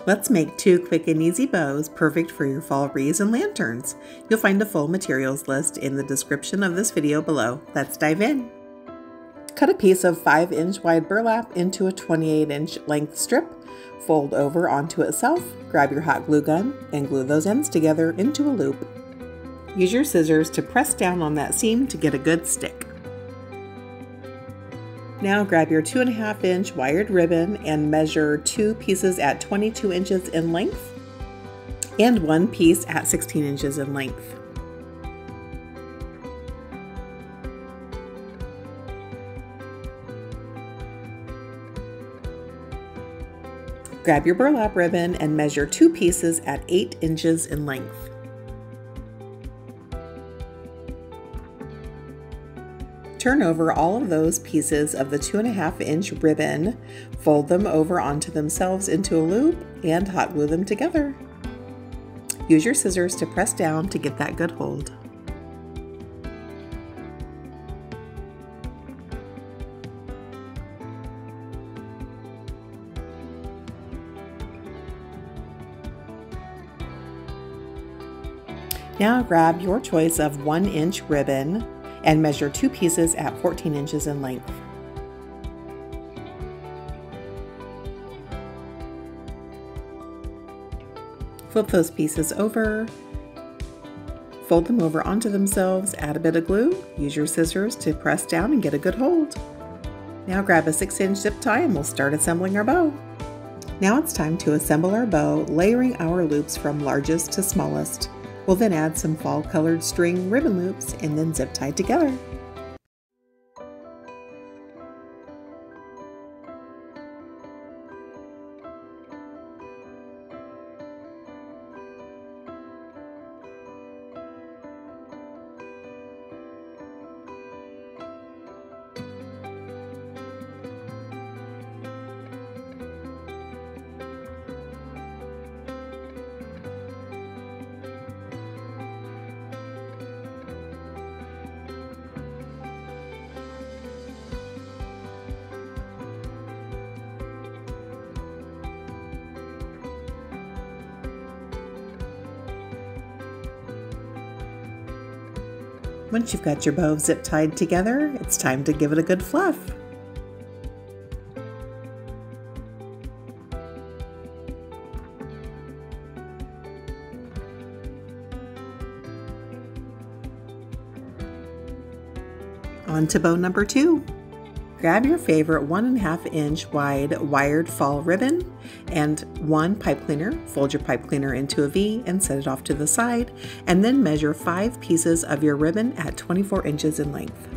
Let's make 2 quick and easy bows perfect for your fall wreaths and lanterns. You'll find a full materials list in the description of this video below. Let's dive in. Cut a piece of 5-inch wide burlap into a 28-inch length strip, fold over onto itself, grab your hot glue gun, and glue those ends together into a loop. Use your scissors to press down on that seam to get a good stick. Now grab your 2.5-inch wired ribbon and measure 2 pieces at 22 inches in length and 1 piece at 16 inches in length. Grab your burlap ribbon and measure 2 pieces at 8 inches in length. Turn over all of those pieces of the 2.5-inch ribbon, fold them over onto themselves into a loop, and hot glue them together. Use your scissors to press down to get that good hold. Now grab your choice of 1-inch ribbon and measure 2 pieces at 14 inches in length. Flip those pieces over, fold them over onto themselves, add a bit of glue, use your scissors to press down and get a good hold. Now grab a 6-inch zip tie and we'll start assembling our bow. Now it's time to assemble our bow, layering our loops from largest to smallest. We'll then add some fall colored string ribbon loops and then zip tie together. Once you've got your bow zip tied together, it's time to give it a good fluff. On to bow number 2. Grab your favorite 1.5-inch wide wired fall ribbon and 1 pipe cleaner. Fold your pipe cleaner into a V and set it off to the side, and then measure 5 pieces of your ribbon at 24 inches in length.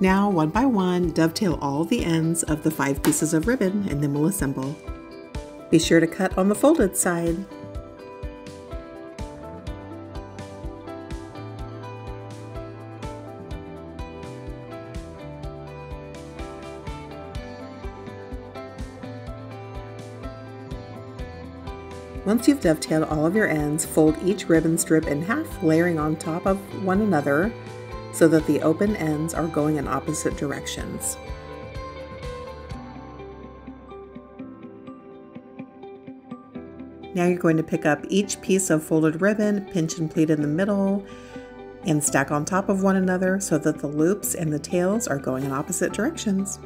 Now, one by one, dovetail all the ends of the 5 pieces of ribbon and then we'll assemble. Be sure to cut on the folded side. Once you've dovetailed all of your ends, fold each ribbon strip in half, layering on top of one another, so that the open ends are going in opposite directions. Now you're going to pick up each piece of folded ribbon, pinch and pleat in the middle, and stack on top of one another so that the loops and the tails are going in opposite directions.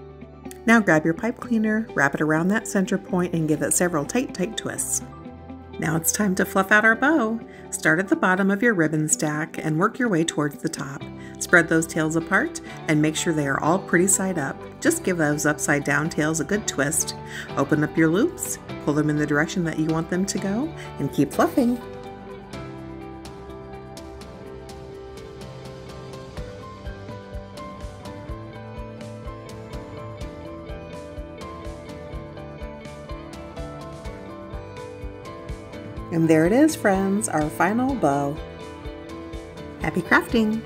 Now grab your pipe cleaner, wrap it around that center point, and give it several tight twists. Now it's time to fluff out our bow. Start at the bottom of your ribbon stack and work your way towards the top. Spread those tails apart and make sure they are all pretty side up. Just give those upside down tails a good twist. Open up your loops, pull them in the direction that you want them to go, and keep fluffing. And there it is, friends, our final bow. Happy crafting!